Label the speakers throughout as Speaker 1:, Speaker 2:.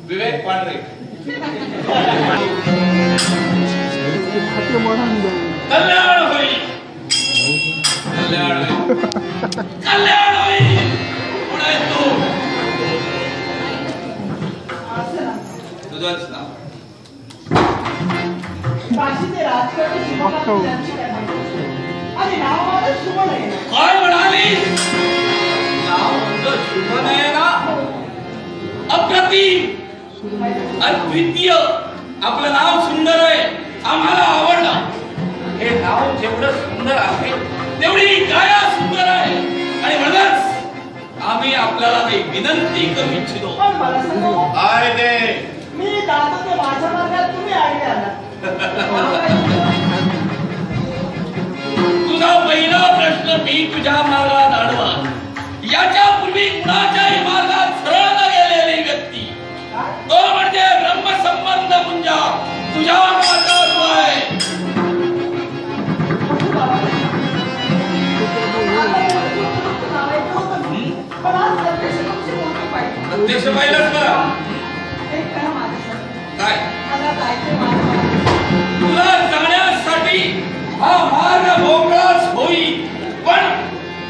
Speaker 1: विवेक पांढरे कल्याण होईल कल्याण होईल कल्याण होईल पुढे तू तुझंच नाव
Speaker 2: काशीचे राजकारणी शुभकामनांची आणि नाव माझं शुभनयन.
Speaker 1: काय म्हणाली? नाव तुझं शुभनयना अप्रतिम अद्वितीय. आपलं नाव सुंदर आहे, आम्हाला आवडलं. हे नाव जेवढं सुंदर आहे तेवढी गाया सुंदर आहे आणि म्हणूनच आम्ही आपल्याला एक विनंती करू इच्छितो.
Speaker 2: पण मला सांगा
Speaker 1: काय ते?
Speaker 2: मी जातो ते माझ्या मार्गात तुम्ही आडवे आला.
Speaker 1: तुझा पहिला प्रश्न मी तुझ्या मार्गात आडवा. याच्या पूर्वी कुणाच्याही मार्गात सरळ न गेलेली व्यक्ती तो म्हणजे ब्रह्मसंबंध मुंजा तुझ्या मार्गात आहे. प्रत्यक्ष पाहिलंच का? काय तुला जाण्यासाठी हा मार्ग मोकळाच होईल, पण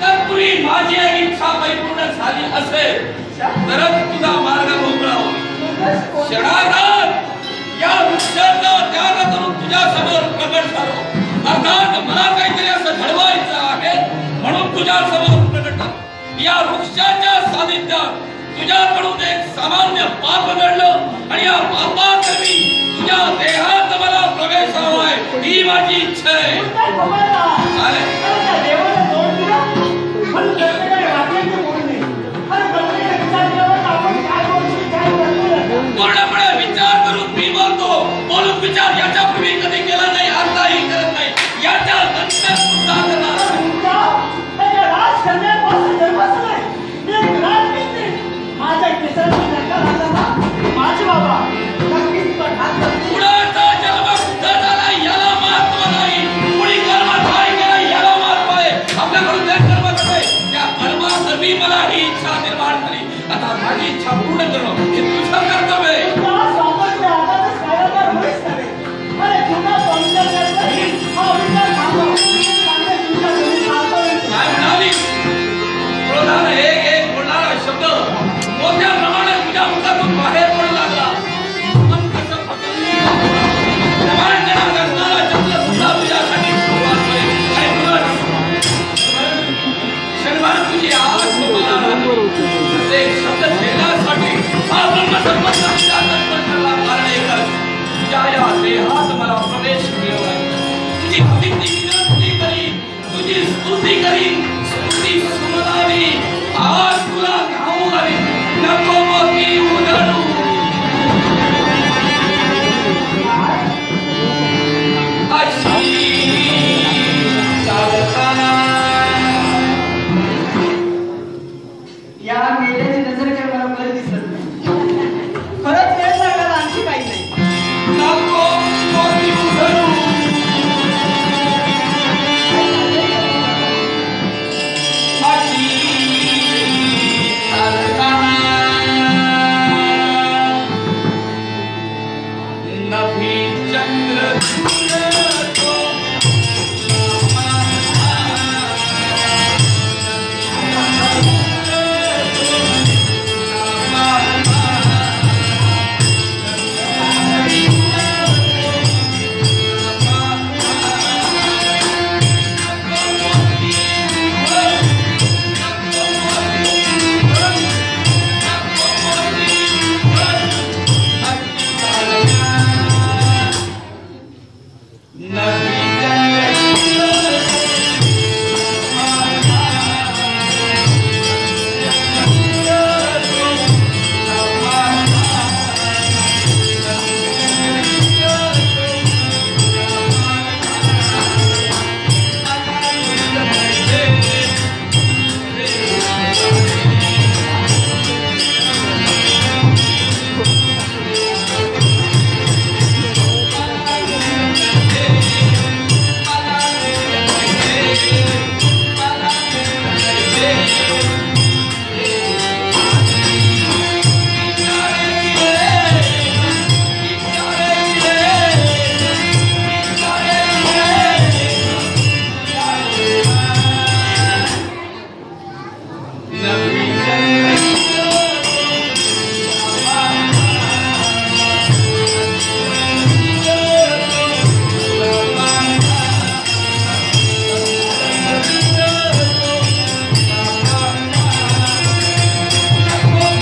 Speaker 1: तत्पूर्वी माझी इच्छा परिपूर्ण झाली असेल तरच तुझा मार्ग मोकळा होईल. क्षणार्धात या वृक्षाचा त्याग करून तुझ्या समोर प्रकट झालो. अर्थात मला काहीतरी असं घडवायचं आहे म्हणून तुझ्या समोर प्रकट झालो. या वृक्षाच्या सानिध्यात तुझ्याकडून एक सामान्य पाप घडलं आणि या पापाकरवी तुझ्या देहात मला प्रवेश हवाय ही माझी इच्छा आहे. पूर्णपणे विचार करून मी बोलतो. बोलून विचार याच्या पूर्वी कधी केला नाही, आताही करत नाही, याच्या नंतर सुद्धा करणार. कुणाचा जन्म कुठं झाला याला महत्व नाही, कुणी कर्म काय केलं याला महत्व आहे. आपल्याकडून जे कर्म करतोय त्या कर्माकरवी मला ही इच्छा निर्माण झाली. आता माझी इच्छा पूर्ण करणं हे तुझं कर्तव्य आहे. काय म्हणाली? क्रोधाने एक एक बोलणारा शब्द मोठ्या प्रमाणात तुझ्या मुखातून बाहेर पडू लागला. मन कसं पकडलं असणारा शब्द सुद्धा तुझ्यासाठी सुरुवात होईल आणि क्षणभर तुझी आवाज शब्द घेण्यासाठी हा ब्रह्मसंबंध तुझ्या तत्परतेला कारण एकच तुझ्या या देहात मला प्रवेश मिळवायचा. तुझी विनंती करीन, तुझी स्तुती करीन.